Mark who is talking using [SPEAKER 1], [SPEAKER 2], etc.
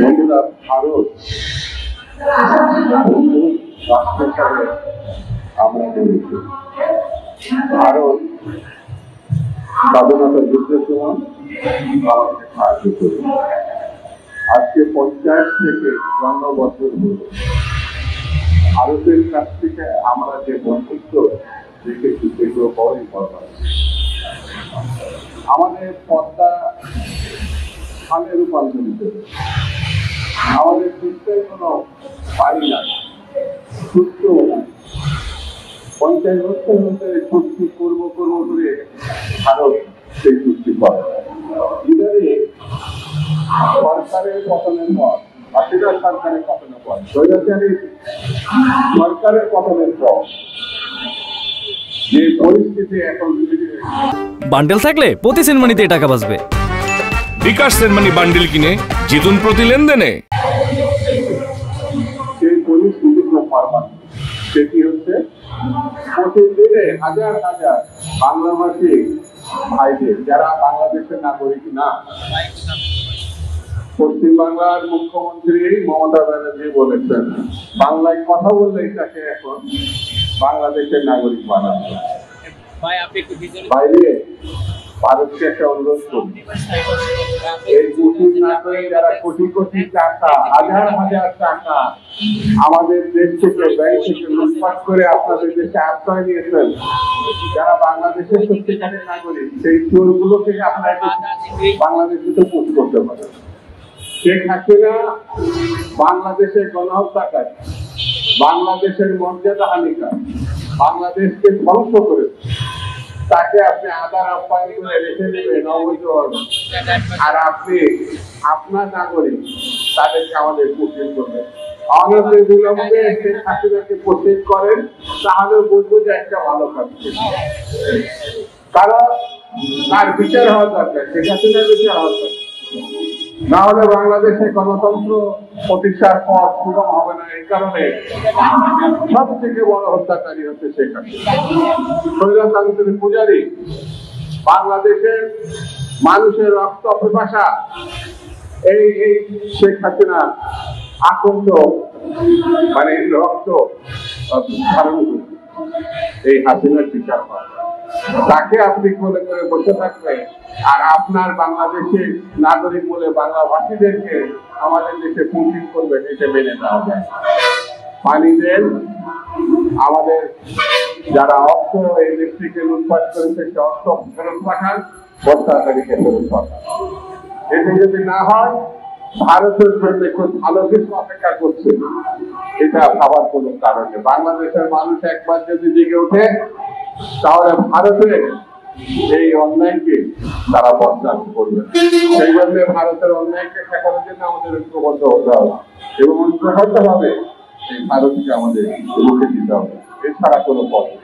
[SPEAKER 1] বন্ধুরা, ভারত রাষ্ট্র হিসাবে আমরা বলেছি, ভারত স্বাধীনতা যুদ্ধের সময় আমাকে সাহায্য করেছে। আজকে 50 থেকে 54 বছর হল ভারতের কাছ থেকে আমরা যে বন্ধুত্ব দেখেছি সেগুলো বড়ই বড়। আমাদের পদ্মা খালে রূপান্তরিত, আমাদের চুক্তির কোনো বাড়ি নাই, সুস্থ 50 বছর মধ্যে চুক্তি করবো করে ভারত সেই চুক্তি করে। ইদারে সরকারের পতনের পর, হাসিনা সরকারের পতনের পর, স্বৈরাচারী সরকারের পতনের পর যে পরিস্থিতি এখন
[SPEAKER 2] বান্ডেল থাকলে প্রতি সেনমানিতে টাকা বাঁচবে।
[SPEAKER 3] বিকাশ সেনমানি বান্ডেল কিনে জিতুন প্রতি লেনদেনে।
[SPEAKER 1] সেই পরিস্থিতি সেটি হচ্ছে প্রতিদিনে হাজার হাজার বাংলাভাষী ভাইদের যারা বাংলাদেশের নাগরিক না, পশ্চিমবাংলার মুখ্যমন্ত্রী মমতা ব্যানার্জি বলেছেন বাংলায় কথা বললেই তাকে এখন বাংলাদেশের নাগরিক বানানো। বাইরে ভারতকে একটা অনুরোধ করি, এই দুটির না করে যারা কোটি কোটি টাকা, হাজার হাজার টাকা আমাদের দেশ থেকে ব্যাংক থেকে লুটপাট করে আপনাদের দেশে আশ্রয় নিয়েছেন, যারা বাংলাদেশের সত্যিকারের নাগরিক, সেই চোরগুলোকে আপনারা বাংলাদেশে তো পুশ করতে পারেন। শেখ হাসিনা বাংলাদেশের গণহত্যাকারী, বাংলাদেশের মর্যাদা হানিকার, বাংলাদেশকে ধ্বংস করেছে। তাকে আপনি আদার আপ্যায়ন করে রেখে দেবেন অবৈধ, আর আপনি আপনার নাগরিক তাদেরকে আমাদের প্রোটেক্ট করবেন। আমাদের বিলম্বে শেখ হাসিনাকে প্রোটেক্ট করেন, তাহলে বুঝবো যে একটা ভালো কাজ। কারণ তার বিচার হওয়া দরকার, শেখ হাসিনার বিচার হওয়া দরকার, না হলে বাংলাদেশে গণতন্ত্র প্রতিষ্ঠার পথ সুগম হবে না। এই কারণে সব থেকে বড় হত্যাকারী হচ্ছে শেখ হাসিনা, স্বৈরতন্ত্রের পূজারী। বাংলাদেশের মানুষের রক্ত পিপাসা এই শেখ হাসিনা আকন্দ, মানে রক্ত ধারণ করছে, এই হাসিনার শিকার হয়। তাকে আপনি কোলে করে বসে থাকবেন আর আপনার বাংলাদেশের নাগরিক বলে বাংলাভাষীদেরকে আমাদের দেশে পুঁজি করবেন, এটা মেনে নেওয়া যায়। পানি দেন, আমাদের যারা অর্থ এই দেশ থেকে লুটপাট করেছে সে অর্থ ফেরত পাঠান, হত্যাকারীকে ফেরত পাঠান। এতে যদি না হয় ভারতের জন্য খুব ভালো কিছু অপেক্ষা করছে, এটা ভাবার কোনো কারণ নেই। বাংলাদেশের মানুষ একবার যদি জেগে ওঠে তাহলে ভারতের এই অন্যায়কে তারা বরদাস্ত করবে। সেই জন্য ভারতের অন্যায়কে ঠেকানোর জন্য আমাদের ঐক্যবদ্ধ হতে হবে এবং ঐক্যবদ্ধভাবে এই ভারতকে আমাদের রুখে দিতে হবে, এছাড়া কোনো পথ নেই।